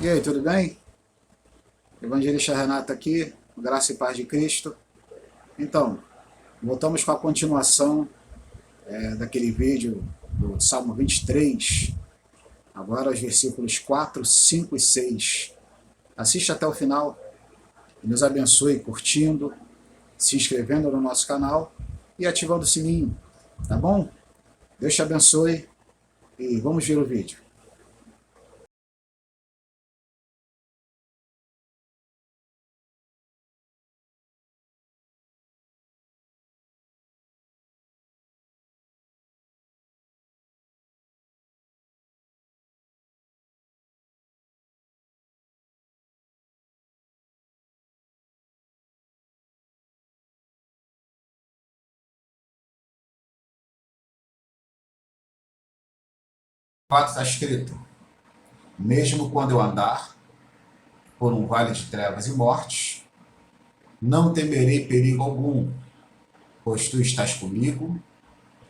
E aí, tudo bem? Evangelista Renato aqui, graça e paz de Cristo. Então, voltamos com a continuação daquele vídeo do Salmo 23, agora os versículos 4, 5 e 6. Assista até o final e nos abençoe curtindo, se inscrevendo no nosso canal e ativando o sininho, tá bom? Deus te abençoe e vamos ver o vídeo. Fato está escrito: mesmo quando eu andar por um vale de trevas e mortes, não temerei perigo algum, pois tu estás comigo,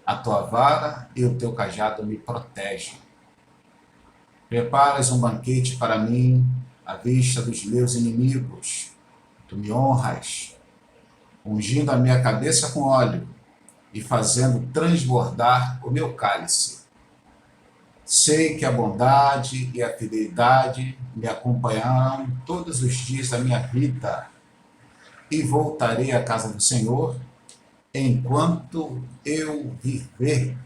a tua vara e o teu cajado me protegem. Preparas um banquete para mim à vista dos meus inimigos. Tu me honras, ungindo a minha cabeça com óleo e fazendo transbordar o meu cálice. Sei que a bondade e a fidelidade me acompanharão todos os dias da minha vida e voltarei à casa do Senhor enquanto eu viver,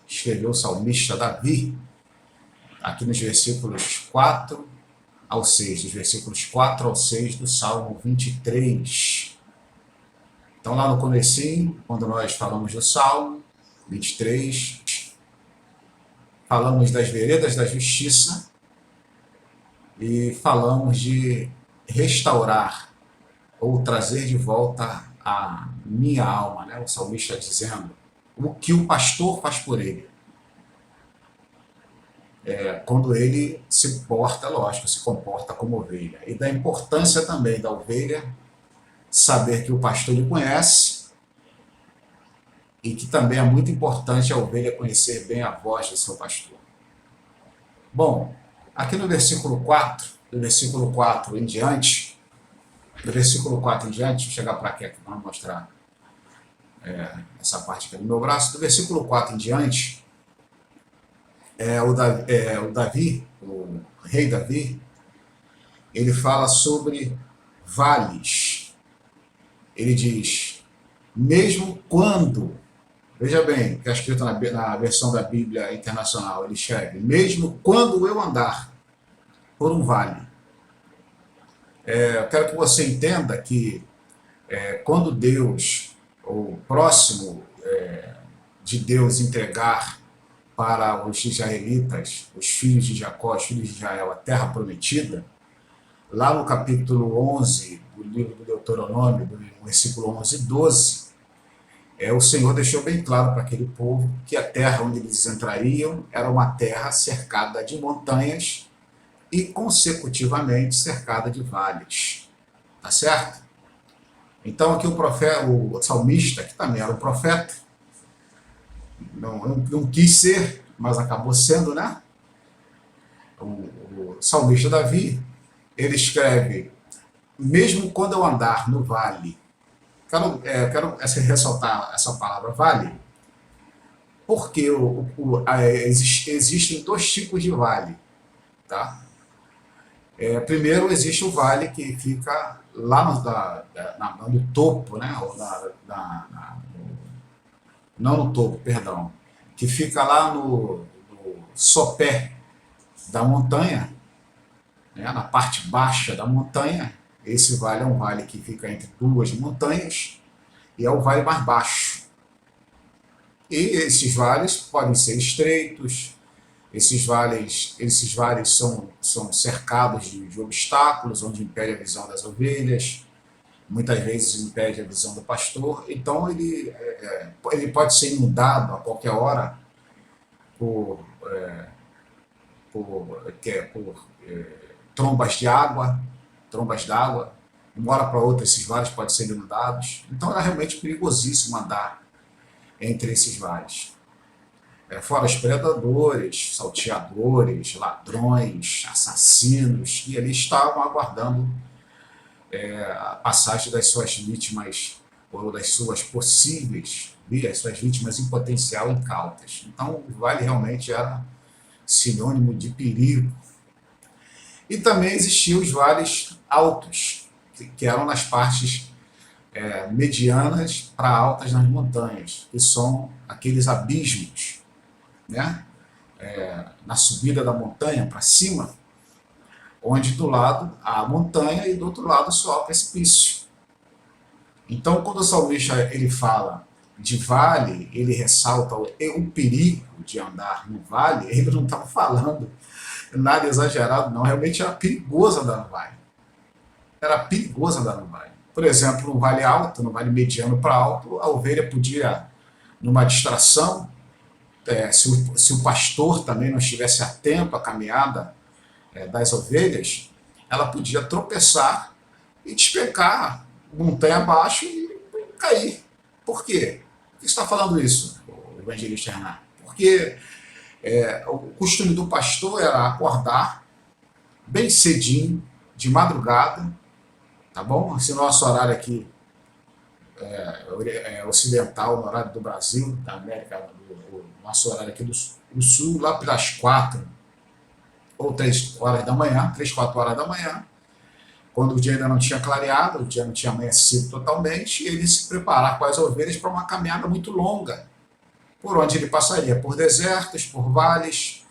escreveu o salmista Davi, aqui nos versículos 4 ao 6, dos versículos 4 ao 6 do Salmo 23. Então, lá no comecinho, quando nós falamos do Salmo 23, falamos das veredas da justiça e falamos de restaurar ou trazer de volta a minha alma, né? O salmista dizendo o que o pastor faz por ele. Quando ele se porta, lógico, se comporta como ovelha. E da importância também da ovelha saber que o pastor lhe conhece e que também é muito importante a ovelha conhecer bem a voz do seu pastor. Bom, aqui no versículo 4, do versículo 4 em diante, deixa eu chegar para aqui para mostrar essa parte aqui do meu braço, do versículo 4 em diante, o Davi, o rei Davi, ele fala sobre vales. Ele diz, mesmo quando, veja bem, que é escrito na versão da Bíblia Internacional, ele escreve, mesmo quando eu andar por um vale. Eu quero que você entenda que quando Deus, ou próximo de Deus entregar para os israelitas, os filhos de Jacó, os filhos de Israel, a terra prometida, lá no capítulo 11 do livro do Deuteronômio, do versículo 11 e 12, o Senhor deixou bem claro para aquele povo que a terra onde eles entrariam era uma terra cercada de montanhas e consecutivamente cercada de vales. Tá certo? Então aqui o salmista, que também era um profeta, não quis ser, mas acabou sendo, né? O salmista Davi, ele escreve, mesmo quando eu andar no vale, quero ressaltar essa palavra vale, porque existem dois tipos de vale, tá? Primeiro existe o vale que fica lá no topo, né? Ou não no topo, perdão, que fica lá no sopé da montanha, né? Na parte baixa da montanha. Esse vale é um vale que fica entre duas montanhas e é o vale mais baixo. E esses vales podem ser estreitos. Esses vales são cercados de obstáculos, onde impede a visão das ovelhas, muitas vezes impede a visão do pastor. Então ele pode ser inundado a qualquer hora por trombas d'água. De uma hora para outra esses vales podem ser inundados. Então é realmente perigosíssimo andar entre esses vales. fora os predadores, salteadores, ladrões, assassinos, que ali estavam aguardando a passagem das suas vítimas, ou das suas possíveis, as suas vítimas em potencial incautas. Então, o vale realmente era sinônimo de perigo. E também existiam os vales altos, que eram nas partes medianas para altas nas montanhas, que são aqueles abismos, né? Na subida da montanha para cima, onde do lado há a montanha e do outro lado só há precipício. Então, quando o salmista ele fala de vale, ele ressalta o perigo de andar no vale, ele não estava falando nada exagerado, não. Realmente era perigoso andar no vale. Era perigoso andar no vale. Por exemplo, no vale alto, no vale mediano para alto, a ovelha podia, numa distração, se o pastor também não estivesse atento à caminhada das ovelhas, ela podia tropeçar e despencar montanha abaixo e cair. Por quê? Por que está falando isso, o evangelista Renato? Porque o costume do pastor era acordar bem cedinho, de madrugada, tá bom? Esse nosso horário aqui ocidental, no horário do Brasil, da América, o nosso horário aqui do Sul, lá pelas 4 ou 3 horas da manhã, 3, 4 horas da manhã, quando o dia ainda não tinha clareado, o dia não tinha amanhecido totalmente, ele se preparar com as ovelhas para uma caminhada muito longa, por onde ele passaria por desertos, por vales,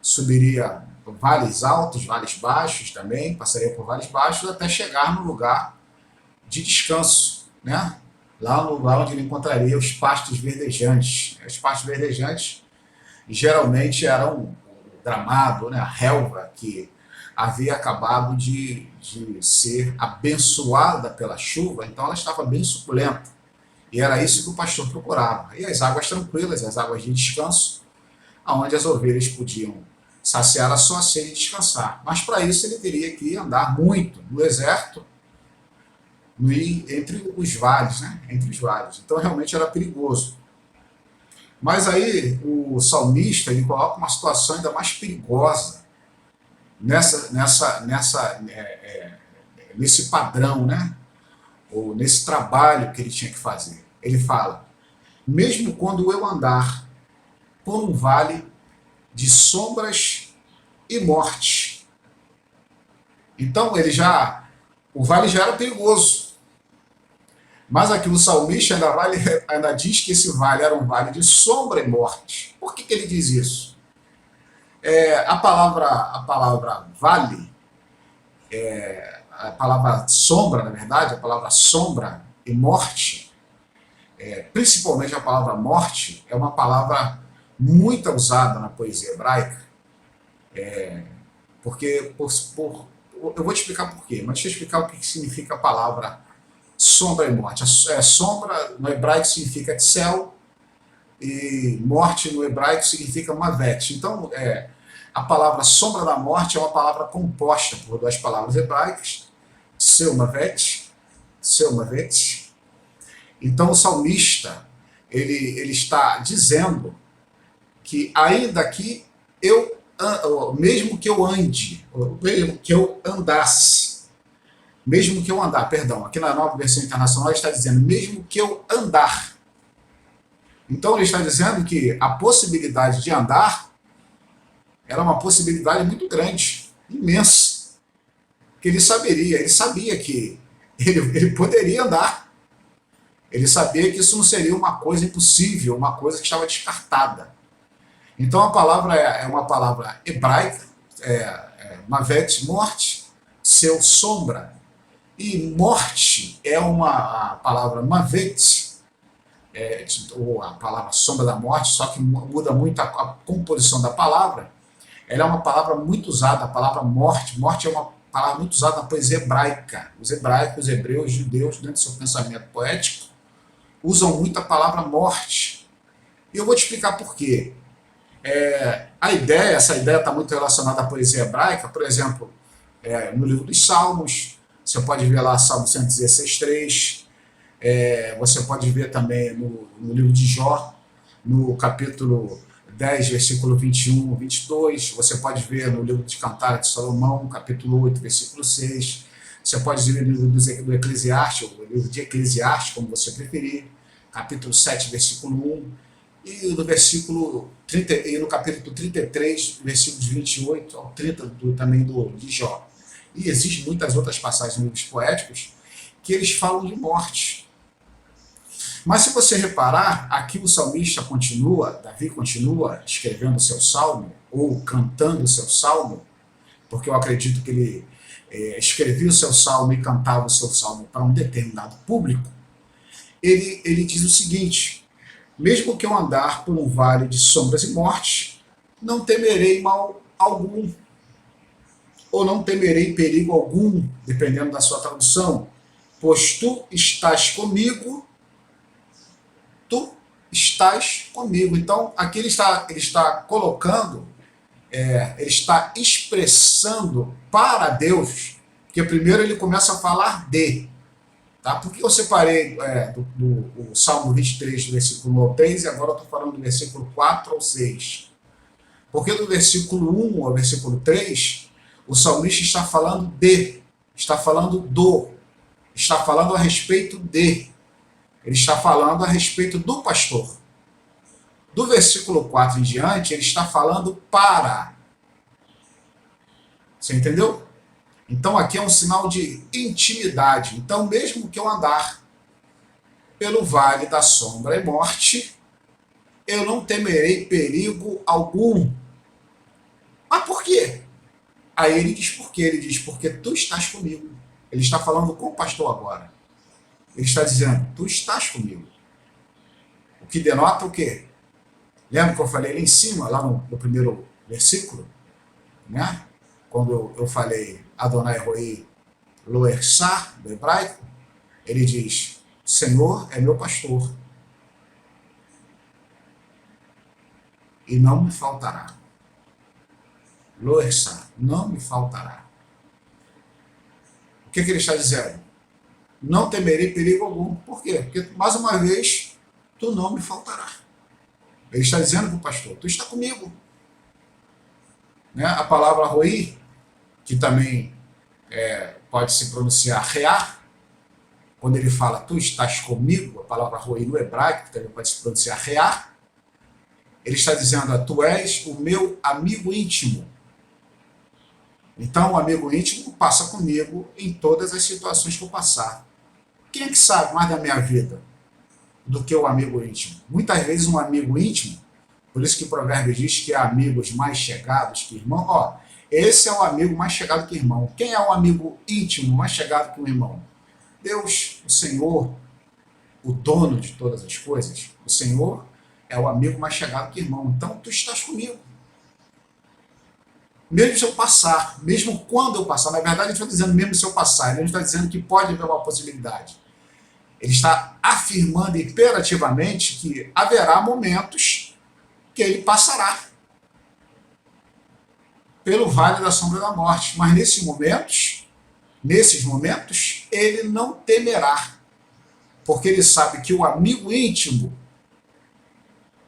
subiria por vales altos, vales baixos também, passaria por vales baixos, até chegar no lugar de descanso, né? Lá no lugar onde ele encontraria os pastos verdejantes. Os pastos verdejantes geralmente eram o gramado, né? A relva que havia acabado de ser abençoada pela chuva, então ela estava bem suculenta. E era isso que o pastor procurava. E as águas tranquilas, as águas de descanso, onde as ovelhas podiam saciar a sua sede e descansar. Mas para isso ele teria que andar muito no deserto, entre os vales, né? Entre os vales. Então realmente era perigoso. Mas aí o salmista ele coloca uma situação ainda mais perigosa nesse padrão, né? Ou nesse trabalho que ele tinha que fazer. Ele fala: mesmo quando eu andar por um vale de sombras e morte. Então o vale já era perigoso. Mas aqui o salmista ainda diz que esse vale era um vale de sombra e morte. Por que ele diz isso? A palavra vale, a palavra sombra, na verdade, a palavra sombra e morte, principalmente a palavra morte, é uma palavra muito usada na poesia hebraica, porque eu vou te explicar por quê, mas deixa eu explicar o que significa a palavra sombra e morte. Sombra no hebraico significa tzel, e morte no hebraico significa mavet. Então, a palavra sombra da morte é uma palavra composta por duas palavras hebraicas, seu mavet. Então, o salmista ele está dizendo que ainda que mesmo que eu ande, mesmo que eu andasse, aqui na Nova Versão Internacional está dizendo mesmo que eu andar. Então ele está dizendo que a possibilidade de andar era uma possibilidade muito grande, imensa, que ele sabia que ele poderia andar. Ele sabia que isso não seria uma coisa impossível, uma coisa que estava descartada. Então a palavra é uma palavra hebraica, mavet, morte, seu sombra. E morte é a palavra mavet, ou a palavra sombra da morte, só que muda muito a composição da palavra. Ela é uma palavra muito usada, a palavra morte. Morte é uma palavra muito usada na poesia hebraica. Os hebraicos, os hebreus, os judeus, dentro do seu pensamento poético, usam muito a palavra morte. E eu vou te explicar por quê. Essa ideia está muito relacionada à poesia hebraica. Por exemplo, no livro dos Salmos, você pode ver lá Salmo 116:3, você pode ver também no livro de Jó, no capítulo 10, versículo 21, 22. Você pode ver no livro de Cantares de Salomão, capítulo 8, versículo 6. Você pode ver no livro do Eclesiastes, o livro de Eclesiastes, como você preferir, capítulo 7, versículo 1. E no versículo 30, e no capítulo 33, versículos 28 ao 30, também de Jó. E existem muitas outras passagens nos livros poéticos que eles falam de morte. Mas se você reparar, aqui o salmista continua, Davi continua escrevendo o seu salmo, ou cantando o seu salmo, porque eu acredito que ele escrevia o seu salmo e cantava o seu salmo para um determinado público. Ele diz o seguinte: mesmo que eu andar por um vale de sombras e morte, não temerei mal algum, ou não temerei perigo algum, dependendo da sua tradução, pois tu estás comigo, tu estás comigo. Então, aqui ele está colocando, ele está expressando para Deus, porque primeiro ele começa a falar de. Tá? Por que eu separei do Salmo 23, do versículo 1 ao 3, e agora eu estou falando do versículo 4 ao 6? Porque do versículo 1 ao versículo 3, o salmista está falando de, está falando do, está falando a respeito de. Ele está falando a respeito do pastor. Do versículo 4 em diante, ele está falando para. Você entendeu? Então aqui é um sinal de intimidade. Então, mesmo que eu andar pelo vale da sombra e morte, eu não temerei perigo algum. Mas por quê? Aí ele diz por quê? Ele diz, porque tu estás comigo. Ele está falando com o pastor agora. Ele está dizendo, tu estás comigo. O que denota o quê? Lembra que eu falei ali em cima, lá no primeiro versículo? Né? Quando eu falei Adonai Roi Loersá, do hebraico, ele diz, Senhor é meu pastor e não me faltará. Loersá, não me faltará. O que ele está dizendo? Não temerei perigo algum. Por quê? Porque, mais uma vez, tu não me faltará. Ele está dizendo para o pastor, tu está comigo. Né? A palavra Roi, que também pode se pronunciar reá, quando ele fala tu estás comigo, a palavra Roi no hebraico, que também pode se pronunciar reá, ele está dizendo, tu és o meu amigo íntimo. Então, o amigo íntimo passa comigo em todas as situações que eu passar. Quem é que sabe mais da minha vida do que o amigo íntimo? Muitas vezes um amigo íntimo, por isso que o provérbio diz que há amigos mais chegados que irmão. Ó, esse é o amigo mais chegado que irmão. Quem é o amigo íntimo mais chegado que um irmão? Deus, o Senhor, o dono de todas as coisas. O Senhor é o amigo mais chegado que irmão. Então, tu estás comigo. Mesmo se eu passar, mesmo quando eu passar, na verdade ele está dizendo mesmo se eu passar, ele não está dizendo que pode haver uma possibilidade. Ele está afirmando imperativamente que haverá momentos que ele passará pelo vale da sombra da morte, mas nesses momentos, ele não temerá, porque ele sabe que o amigo íntimo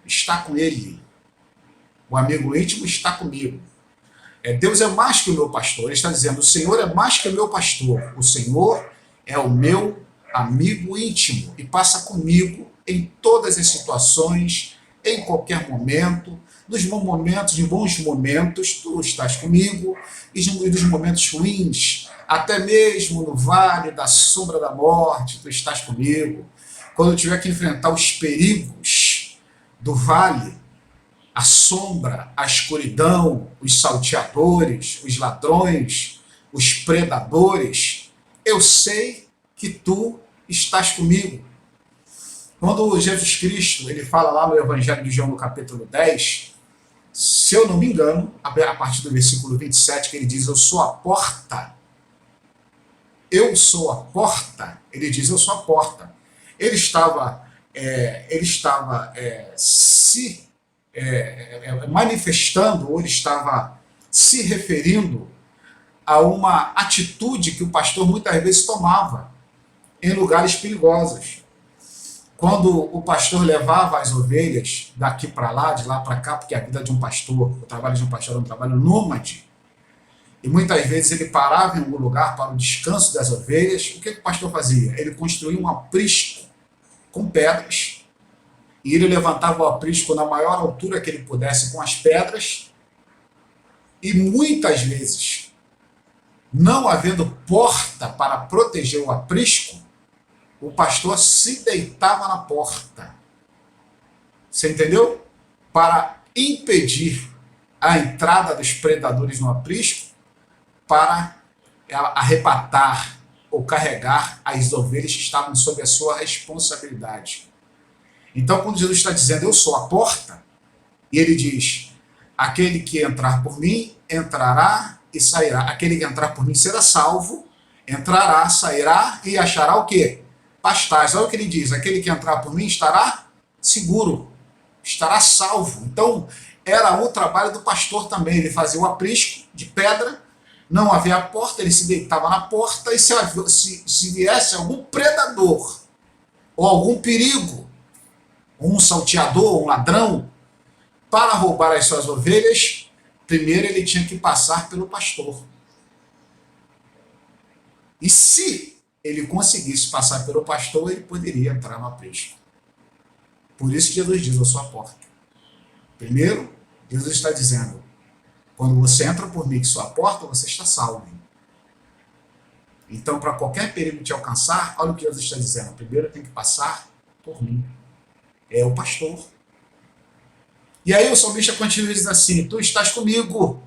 está com ele. O amigo íntimo está comigo. Deus é mais que o meu pastor. Ele está dizendo, o Senhor é mais que o meu pastor. O Senhor é o meu amigo íntimo e passa comigo em todas as situações, em qualquer momento, nos momentos, em bons momentos, tu estás comigo, e nos momentos ruins, até mesmo no vale da sombra da morte, tu estás comigo. Quando eu tiver que enfrentar os perigos do vale, a sombra, a escuridão, os salteadores, os ladrões, os predadores, eu sei que tu estás comigo. Quando Jesus Cristo, ele fala lá no Evangelho de João, no capítulo 10, se eu não me engano, a partir do versículo 27, que ele diz, eu sou a porta. Eu sou a porta. Ele diz, eu sou a porta. Ele estava se manifestando, ou ele estava se referindo a uma atitude que o pastor muitas vezes tomava em lugares perigosos. quando o pastor levava as ovelhas daqui para lá, de lá para cá, porque a vida de um pastor, o trabalho de um pastor é um trabalho nômade, e muitas vezes ele parava em algum lugar para o descanso das ovelhas, o que o pastor fazia? Ele construía um aprisco com pedras, e ele levantava o aprisco na maior altura que ele pudesse com as pedras, e muitas vezes, não havendo porta para proteger o aprisco, o pastor se deitava na porta. Você entendeu? Para impedir a entrada dos predadores no aprisco, para arrebatar ou carregar as ovelhas que estavam sob a sua responsabilidade. Então, quando Jesus está dizendo, eu sou a porta, e ele diz, aquele que entrar por mim, entrará e sairá. Aquele que entrar por mim será salvo, entrará, sairá e achará o quê? Pastais. Olha o que ele diz, aquele que entrar por mim estará seguro, estará salvo. Então, era o trabalho do pastor também. Ele fazia o aprisco de pedra, não havia a porta, ele se deitava na porta, e se viesse algum predador, ou algum perigo, um salteador, um ladrão, para roubar as suas ovelhas, primeiro ele tinha que passar pelo pastor. E se ele conseguisse passar pelo pastor, ele poderia entrar no aprisco. Por isso que Jesus diz, eu sou a porta. Primeiro, Jesus está dizendo, quando você entra por mim, que sou a porta, você está salvo. Então, para qualquer perigo te alcançar, olha o que Jesus está dizendo. Primeiro tem que passar por mim. É o pastor. E aí o salmista continua e diz assim, tu estás comigo,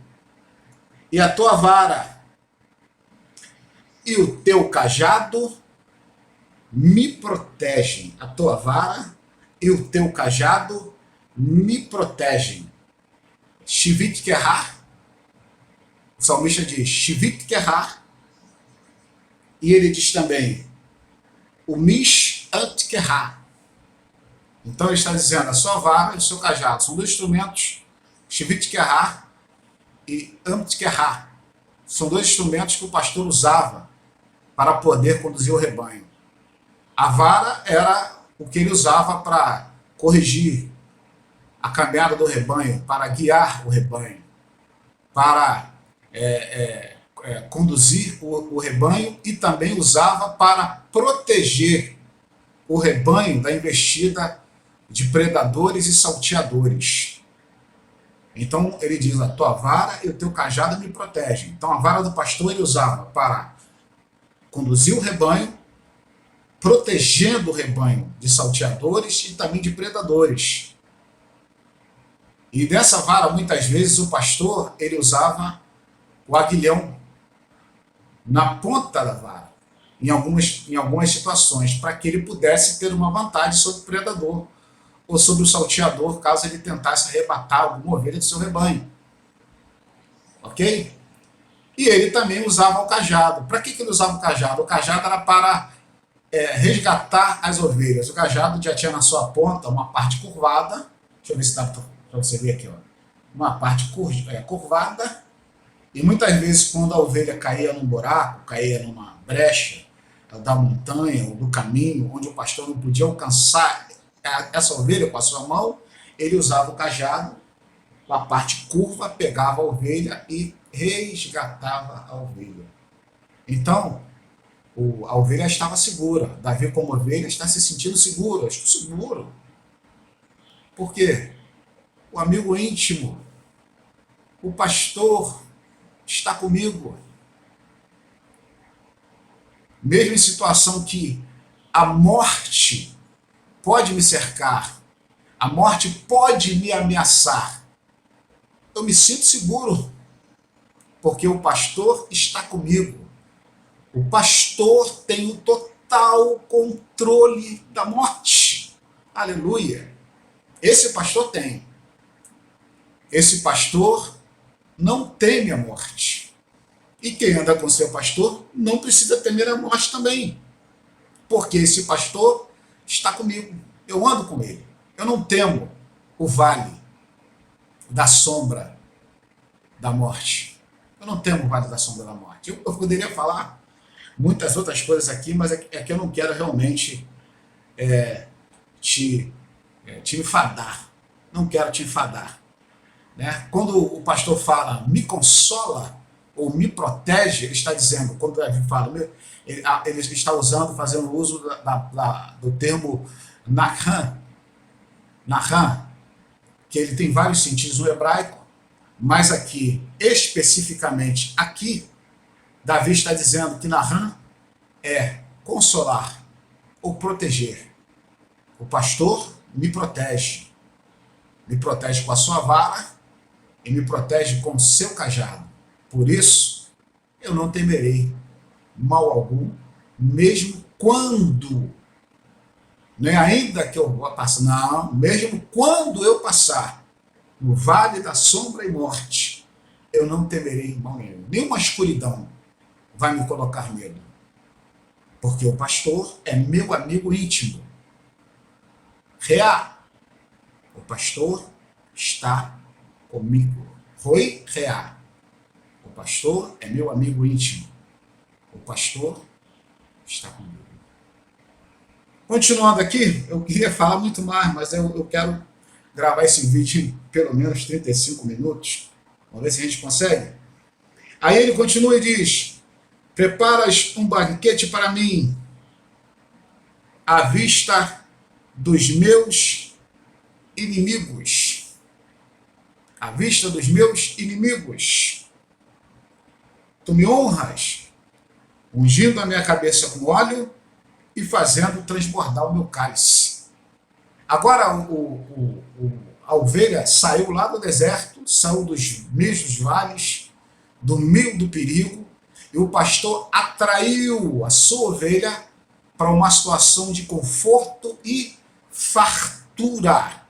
e a tua vara e o teu cajado me protegem. A tua vara e o teu cajado me protegem. Shivit Kerah, o salmista diz, Shivit Kerah, e ele diz também, o Mish Ant Kerah. Então ele está dizendo, a sua vara e o seu cajado são dois instrumentos, Shivit Kerah e Ant Kerah. São dois instrumentos que o pastor usava para poder conduzir o rebanho. A vara era o que ele usava para corrigir a caminhada do rebanho, para guiar o rebanho, para conduzir o rebanho, e também usava para proteger o rebanho da investida de predadores e salteadores. Então ele diz, a tua vara e o teu cajado me protegem. Então a vara do pastor ele usava para conduzir o rebanho, protegendo o rebanho de salteadores e também de predadores. E dessa vara, muitas vezes, o pastor ele usava o aguilhão na ponta da vara, em algumas situações, para que ele pudesse ter uma vantagem sobre o predador ou sobre o salteador, caso ele tentasse arrebatar alguma ovelha do seu rebanho. Ok? E ele também usava o cajado. Para que ele usava o cajado? O cajado era para resgatar as ovelhas. O cajado já tinha na sua ponta uma parte curvada. Deixa eu ver se dá para você ver aqui. Ó. Uma parte curvada. E muitas vezes, quando a ovelha caía num buraco, caía numa brecha da montanha ou do caminho, onde o pastor não podia alcançar essa ovelha com a sua mão, ele usava o cajado, a parte curva, pegava a ovelha e resgatava a ovelha. Então, a ovelha estava segura. Davi, como ovelha, está se sentindo seguro. Eu estou seguro. Por quê? O amigo íntimo, o pastor, está comigo. Mesmo em situação que a morte pode me cercar, a morte pode me ameaçar, eu me sinto seguro, porque o pastor está comigo. O pastor tem o total controle da morte. Aleluia. Esse pastor tem. Esse pastor não teme a morte. E quem anda com seu pastor não precisa temer a morte também. Porque esse pastor está comigo. Eu ando com ele. Eu não temo o vale da sombra da morte. Eu não temo o vale da sombra da morte. Eu poderia falar muitas outras coisas aqui, mas é que eu não quero realmente te enfadar. Não quero te enfadar. Né? Quando o pastor fala me consola ou me protege, ele está dizendo, quando Davi fala, ele está usando, fazendo uso do termo Nahan, que ele tem vários sentidos no hebraico, mas aqui, especificamente aqui, Davi está dizendo que Nahan é consolar ou proteger. O pastor me protege com a sua vara e me protege com o seu cajado. Por isso, eu não temerei mal algum, mesmo quando, nem ainda que eu vou passar, não, mesmo quando eu passar no vale da sombra e morte, eu não temerei mal nenhum. Nenhuma escuridão vai me colocar medo, porque o pastor é meu amigo íntimo. Reá, o pastor está comigo. Roi Reá, o pastor é meu amigo íntimo. O pastor está comigo. Continuando aqui, eu queria falar muito mais, mas eu quero gravar esse vídeo em pelo menos 35 minutos. Vamos ver se a gente consegue. Aí ele continua e diz: preparas um banquete para mim, à vista dos meus inimigos. À vista dos meus inimigos. Tu me honras, ungindo a minha cabeça com óleo e fazendo transbordar o meu cálice. Agora a ovelha saiu lá do deserto, saiu dos meios dos vales, do meio do perigo, e o pastor atraiu a sua ovelha para uma situação de conforto e fartura.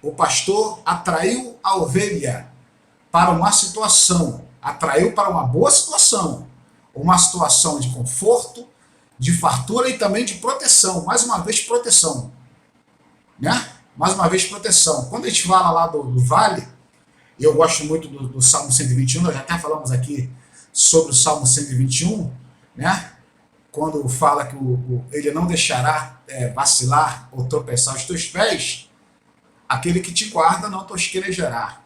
O pastor atraiu a ovelha para uma situação, atraiu para uma boa situação, uma situação de conforto, de fartura e também de proteção. Mais uma vez, proteção. Né? Mais uma vez, proteção. Quando a gente fala lá do vale, eu gosto muito do Salmo 121, nós já até falamos aqui sobre o Salmo 121, né? Quando fala que ele não deixará vacilar ou tropeçar os teus pés, aquele que te guarda não tosquenejará.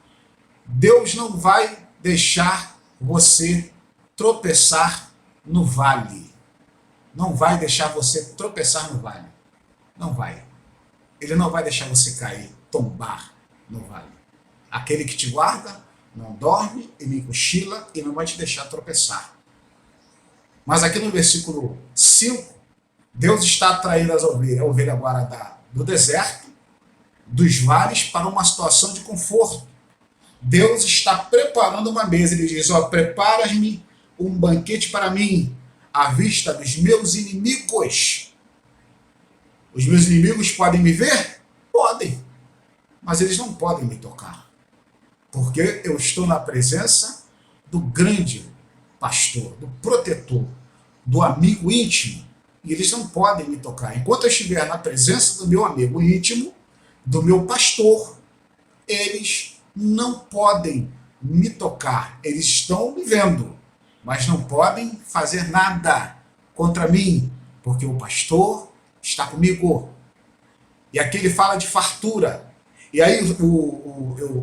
Deus não vai deixar você tropeçar no vale. Não vai deixar você tropeçar no vale. Não vai. Ele não vai deixar você cair, tombar no vale. Aquele que te guarda não dorme e nem cochila e não vai te deixar tropeçar. Mas aqui no versículo 5, Deus está atraindo a ovelha agora do deserto, dos vales, para uma situação de conforto. Deus está preparando uma mesa. Ele diz: ó, preparas-me um banquete para mim, à vista dos meus inimigos. Os meus inimigos podem me ver? Podem. Mas eles não podem me tocar. Porque eu estou na presença do grande pastor, do protetor, do amigo íntimo. E eles não podem me tocar. Enquanto eu estiver na presença do meu amigo íntimo, do meu pastor, eles não podem me tocar. Eles estão me vendo, mas não podem fazer nada contra mim, porque o pastor está comigo. E aqui ele fala de fartura. E aí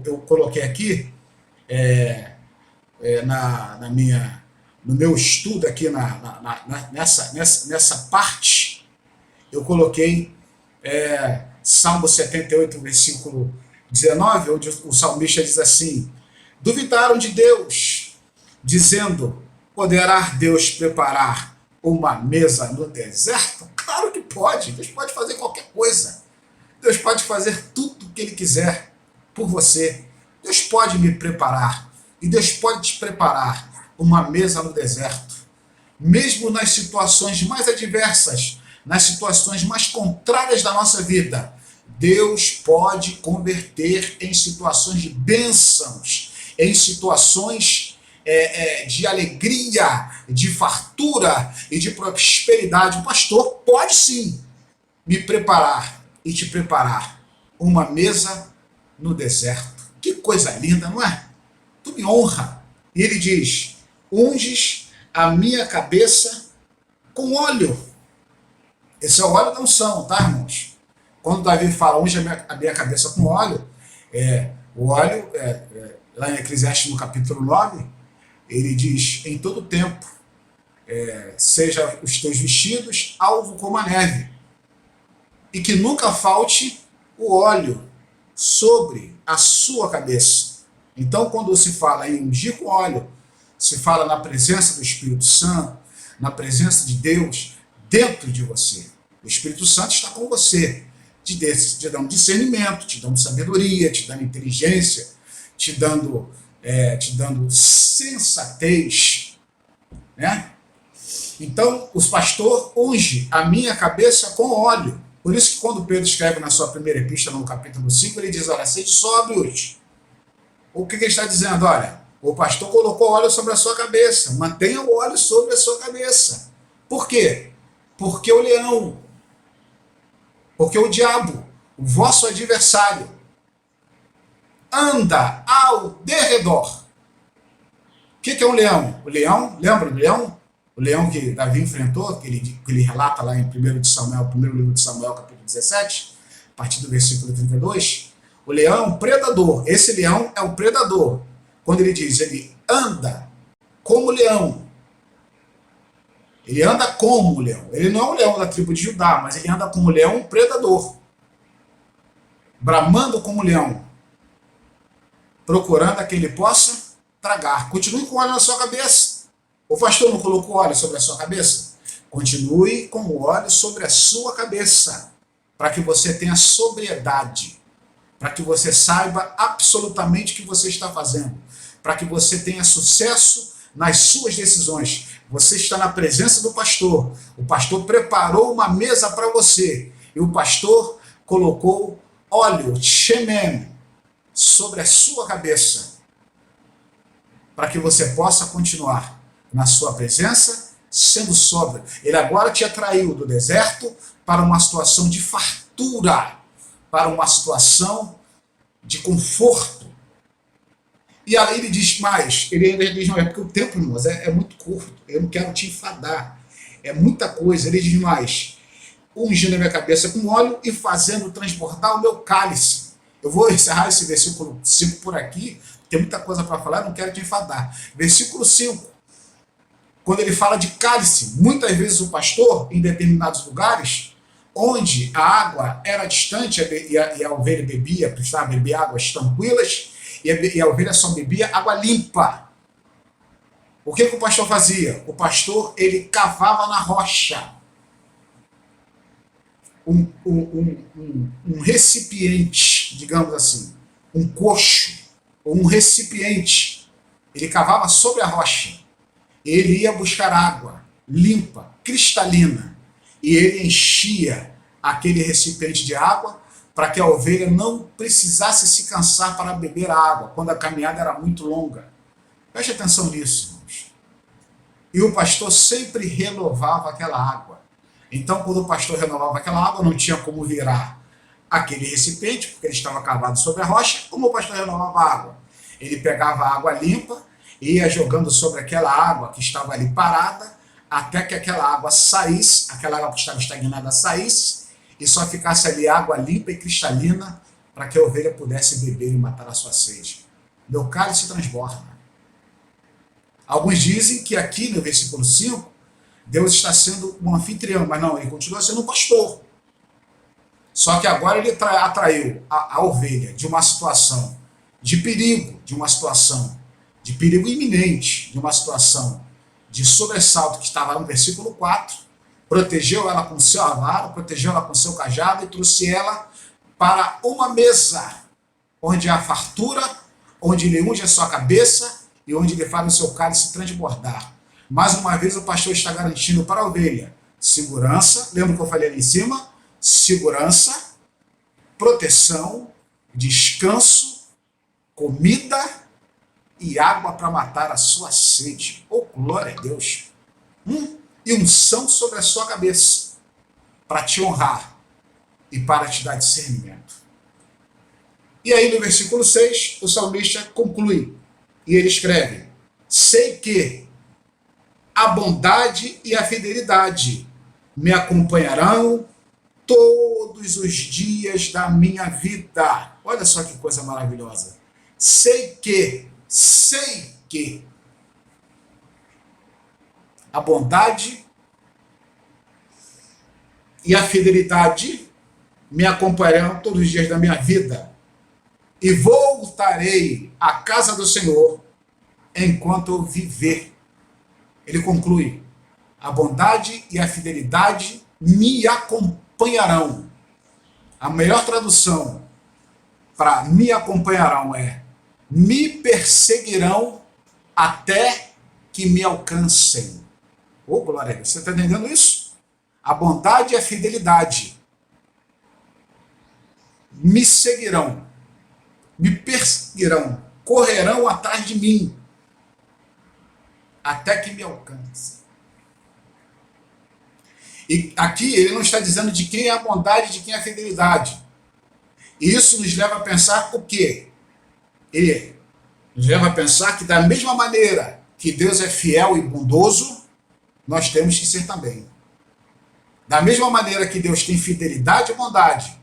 eu coloquei aqui no meu estudo aqui nessa parte, eu coloquei Salmo 78, versículo 19, onde o salmista diz assim: duvidaram de Deus, dizendo, poderá Deus preparar uma mesa no deserto? Claro que pode. Deus pode fazer qualquer coisa. Deus pode fazer tudo o que Ele quiser por você. Deus pode me preparar. E Deus pode te preparar uma mesa no deserto. Mesmo nas situações mais adversas, nas situações mais contrárias da nossa vida, Deus pode converter em situações de bênçãos, em situações de alegria, de fartura e de prosperidade. O pastor pode sim me preparar e te preparar uma mesa no deserto. Que coisa linda, não é? Tu me honra. E ele diz: unges a minha cabeça com óleo. Esse é o óleo da unção, tá, irmãos? Quando Davi fala, unge a minha cabeça com óleo, o óleo, lá em Eclesiastes no capítulo 9, ele diz, em todo tempo, seja os teus vestidos alvo como a neve, e que nunca falte o óleo sobre a sua cabeça. Então, quando se fala em ungir com óleo, se fala na presença do Espírito Santo, na presença de Deus dentro de você. O Espírito Santo está com você, te dando discernimento, te dando sabedoria, te dando inteligência, te dando sensatez, né? Então, o pastor unge a minha cabeça com óleo. Por isso que quando Pedro escreve na sua primeira epístola, no capítulo 5, ele diz, olha, sede sóbrios. O que ele está dizendo? Olha, o pastor colocou óleo sobre a sua cabeça, mantenha o óleo sobre a sua cabeça. Por quê? Porque o leão, porque o diabo, o vosso adversário, anda ao derredor. O que é um leão? O leão, lembra do leão? O leão que Davi enfrentou, que ele relata lá em 1 Samuel, primeiro livro de Samuel, capítulo 17, a partir do versículo 32. O leão é um predador. Esse leão é um predador. Quando ele diz, ele anda como leão. Ele anda como leão. Ele não é um leão da tribo de Judá, mas ele anda como leão predador. Bramando como leão. Procurando a quem ele possa tragar. Continue com óleo na sua cabeça. O pastor não colocou óleo sobre a sua cabeça? Continue com o óleo sobre a sua cabeça, para que você tenha sobriedade, para que você saiba absolutamente o que você está fazendo, para que você tenha sucesso nas suas decisões. Você está na presença do pastor, o pastor preparou uma mesa para você, e o pastor colocou óleo, shemen, sobre a sua cabeça, para que você possa continuar na sua presença, sendo sóbrio. Ele agora te atraiu do deserto para uma situação de fartura, para uma situação de conforto. E aí ele diz mais, ele ainda diz, não, é porque o tempo, irmãos, é muito curto, eu não quero te enfadar, é muita coisa. Ele diz mais, ungindo a minha cabeça com óleo e fazendo transbordar o meu cálice. Eu vou encerrar esse versículo 5 por aqui, tem muita coisa para falar, eu não quero te enfadar. Versículo 5, quando ele fala de cálice, muitas vezes o pastor, em determinados lugares, onde a água era distante e a ovelha bebia, precisava beber águas tranquilas, e a ovelha só bebia água limpa. O que o pastor fazia? O pastor, ele cavava na rocha um recipiente, digamos assim, um coxo, ou um recipiente. Ele cavava sobre a rocha. Ele ia buscar água limpa, cristalina, e ele enchia aquele recipiente de água para que a ovelha não precisasse se cansar para beber a água, quando a caminhada era muito longa. Preste atenção nisso, irmãos. E o pastor sempre renovava aquela água. Então, quando o pastor renovava aquela água, não tinha como virar aquele recipiente, porque ele estava cavado sobre a rocha. Como o pastor renovava a água? Ele pegava a água limpa, ia jogando sobre aquela água que estava ali parada, até que aquela água saísse, aquela água que estava estagnada saísse, e só ficasse ali água limpa e cristalina, para que a ovelha pudesse beber e matar a sua sede. Meu cálice transborda. Alguns dizem que aqui no versículo 5, Deus está sendo um anfitrião, mas não, ele continua sendo um pastor. Só que agora ele atraiu a ovelha de uma situação de perigo, de uma situação de perigo iminente, de uma situação de sobressalto que estava no versículo 4, protegeu ela com seu avaro, protegeu ela com seu cajado e trouxe ela para uma mesa, onde há fartura, onde ele unge a sua cabeça e onde ele faz o seu cálice transbordar. Mais uma vez o pastor está garantindo para a ovelha segurança, lembra que eu falei ali em cima? Segurança, proteção, descanso, comida e água para matar a sua sede. Oh, glória a Deus! E unção sobre a sua cabeça, para te honrar e para te dar discernimento. E aí no versículo 6, o salmista conclui, e ele escreve, sei que a bondade e a fidelidade me acompanharão todos os dias da minha vida. Olha só que coisa maravilhosa. Sei que a bondade e a fidelidade me acompanharão todos os dias da minha vida. E voltarei à casa do Senhor enquanto eu viver. Ele conclui: a bondade e a fidelidade me acompanharão. A melhor tradução para me acompanharão é: me perseguirão até que me alcancem. Ô, glória a Deus. Você está entendendo isso? A bondade e a fidelidade me seguirão, me perseguirão, correrão atrás de mim, até que me alcance. E aqui ele não está dizendo de quem é a bondade e de quem é a fidelidade. E isso nos leva a pensar o quê? Ele nos leva a pensar que da mesma maneira que Deus é fiel e bondoso, nós temos que ser também. Da mesma maneira que Deus tem fidelidade e bondade,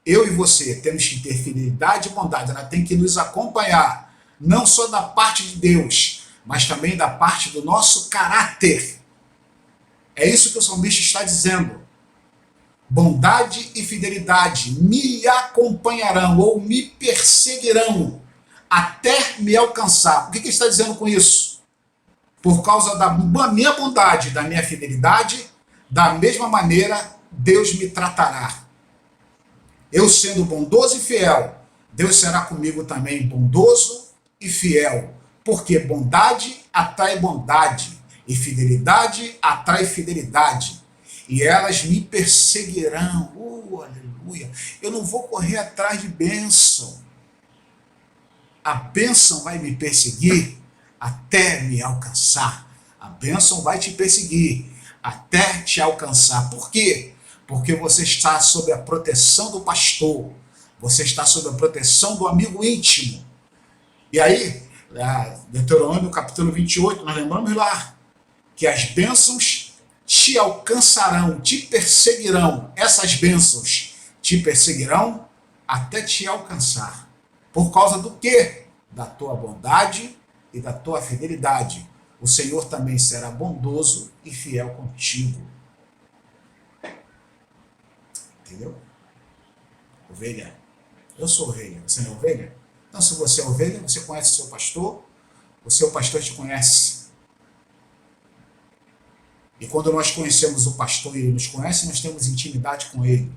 eu e você temos que ter fidelidade e bondade. Ela tem que nos acompanhar, não só da parte de Deus, mas também da parte do nosso caráter. É isso que o salmista está dizendo. Bondade e fidelidade me acompanharão ou me perseguirão até me alcançar. O que ele está dizendo com isso? Por causa da minha bondade, da minha fidelidade, da mesma maneira Deus me tratará. Eu sendo bondoso e fiel, Deus será comigo também bondoso e fiel. Porque bondade atrai bondade e fidelidade atrai fidelidade. E elas me perseguirão. Aleluia. Eu não vou correr atrás de bênção. A bênção vai me perseguir até me alcançar. A bênção vai te perseguir até te alcançar. Por quê? Porque você está sob a proteção do pastor. Você está sob a proteção do amigo íntimo. E aí, Deuteronômio capítulo 28, nós lembramos lá que as bênçãos te alcançarão, te perseguirão. Essas bênçãos te perseguirão até te alcançar. Por causa do quê? Da tua bondade e da tua fidelidade. O Senhor também será bondoso e fiel contigo. Entendeu? Ovelha. Eu sou ovelha. Você não é ovelha? Então, se você é ovelha, você conhece o seu pastor te conhece. E quando nós conhecemos o pastor e ele nos conhece, nós temos intimidade com ele.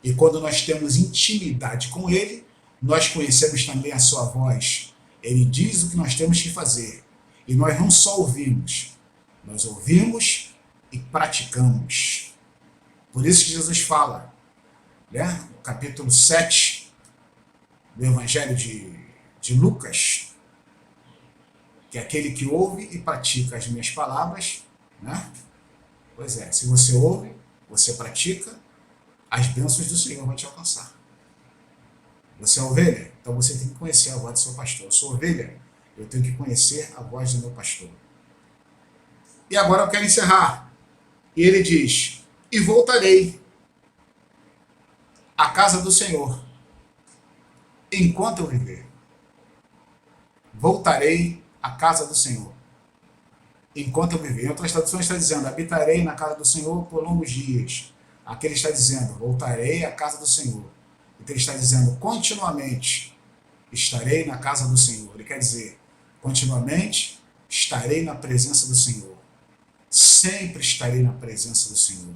E quando nós temos intimidade com ele, nós conhecemos também a sua voz. Ele diz o que nós temos que fazer. E nós não só ouvimos, nós ouvimos e praticamos. Por isso que Jesus fala, né, no capítulo 7 do Evangelho de Lucas, que é aquele que ouve e pratica as minhas palavras, né? Pois é, se você ouve, você pratica, as bênçãos do Senhor vão te alcançar. Você é ovelha? Então você tem que conhecer a voz do seu pastor. Eu sou ovelha, eu tenho que conhecer a voz do meu pastor. E agora eu quero encerrar. E ele diz: e voltarei à casa do Senhor enquanto eu viver. Voltarei à casa do Senhor enquanto eu viver. Em outras traduções está dizendo: habitarei na casa do Senhor por longos dias. Aqui ele está dizendo: voltarei à casa do Senhor. Então ele está dizendo: continuamente estarei na casa do Senhor. Ele quer dizer, continuamente estarei na presença do Senhor. Sempre estarei na presença do Senhor.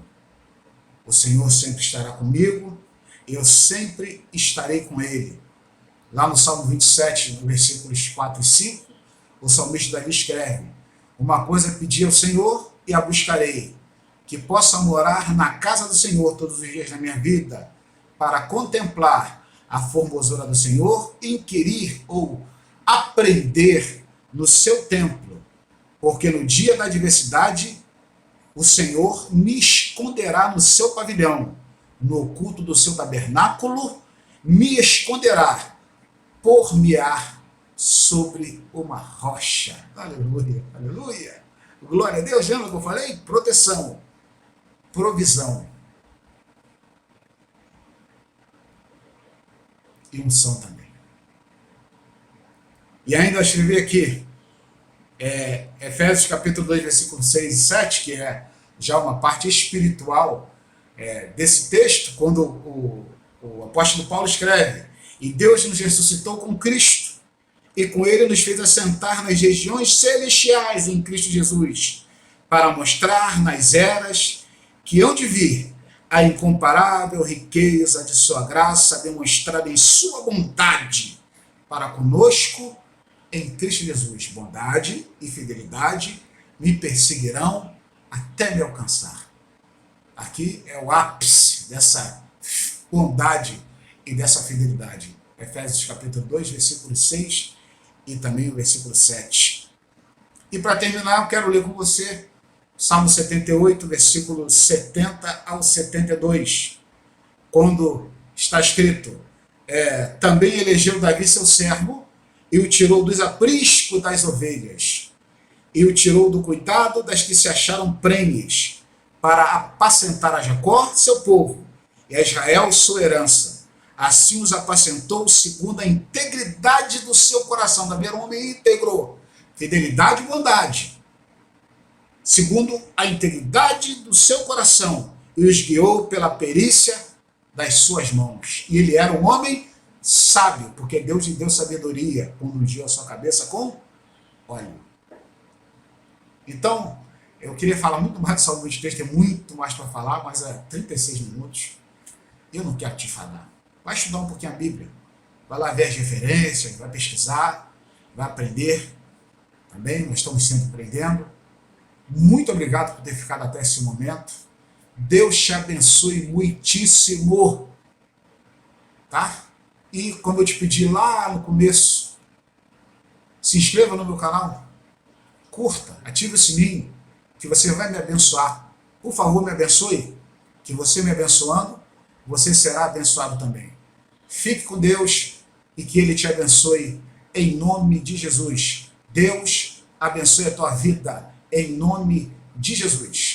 O Senhor sempre estará comigo e eu sempre estarei com Ele. Lá no Salmo 27, no versículos 4 e 5, o salmista Davi escreve: uma coisa pedi ao Senhor e a buscarei, que possa morar na casa do Senhor todos os dias da minha vida, para contemplar a formosura do Senhor, inquirir ou aprender no seu templo, porque no dia da adversidade o Senhor me esconderá no seu pavilhão, no oculto do seu tabernáculo me esconderá, por-me-á sobre uma rocha. Aleluia, aleluia. Glória a Deus. Lembra que eu falei? Proteção, provisão. e unção também. E ainda eu escrevi aqui, Efésios capítulo 2, versículo 6 e 7, que é já uma parte espiritual desse texto, quando o apóstolo Paulo escreve: e Deus nos ressuscitou com Cristo, e com ele nos fez assentar nas regiões celestiais em Cristo Jesus, para mostrar nas eras que hão de vir a incomparável riqueza de sua graça demonstrada em sua bondade para conosco em Cristo Jesus. Bondade e fidelidade me perseguirão até me alcançar. Aqui é o ápice dessa bondade e dessa fidelidade. Efésios capítulo 2, versículo 6 e também o versículo 7. E para terminar, eu quero ler com você Salmo 78, versículo 70 ao 72, quando está escrito: também elegeu Davi seu servo, e o tirou dos apriscos das ovelhas, e o tirou do cuidado das que se acharam prenhes, para apacentar a Jacó, seu povo, e a Israel, sua herança. Assim os apacentou segundo a integridade do seu coração. Davi era um homem íntegro, fidelidade e bondade, segundo a integridade do seu coração, e os guiou pela perícia das suas mãos. E ele era um homem sábio, porque Deus lhe deu sabedoria quando ungiu a sua cabeça com óleo. Então, eu queria falar muito mais de Salmo 23, tem muito mais para falar, mas é 36 minutos. Eu não quero te falar. Vai estudar um pouquinho a Bíblia, vai lá ver as referências, vai pesquisar, vai aprender. Também nós estamos sempre aprendendo. Muito obrigado por ter ficado até esse momento. Deus te abençoe muitíssimo. Tá? E como eu te pedi lá no começo, se inscreva no meu canal, curta, ative o sininho, que você vai me abençoar. Por favor, me abençoe, que você me abençoando, você será abençoado também. Fique com Deus e que Ele te abençoe em nome de Jesus. Deus abençoe a tua vida em nome de Jesus.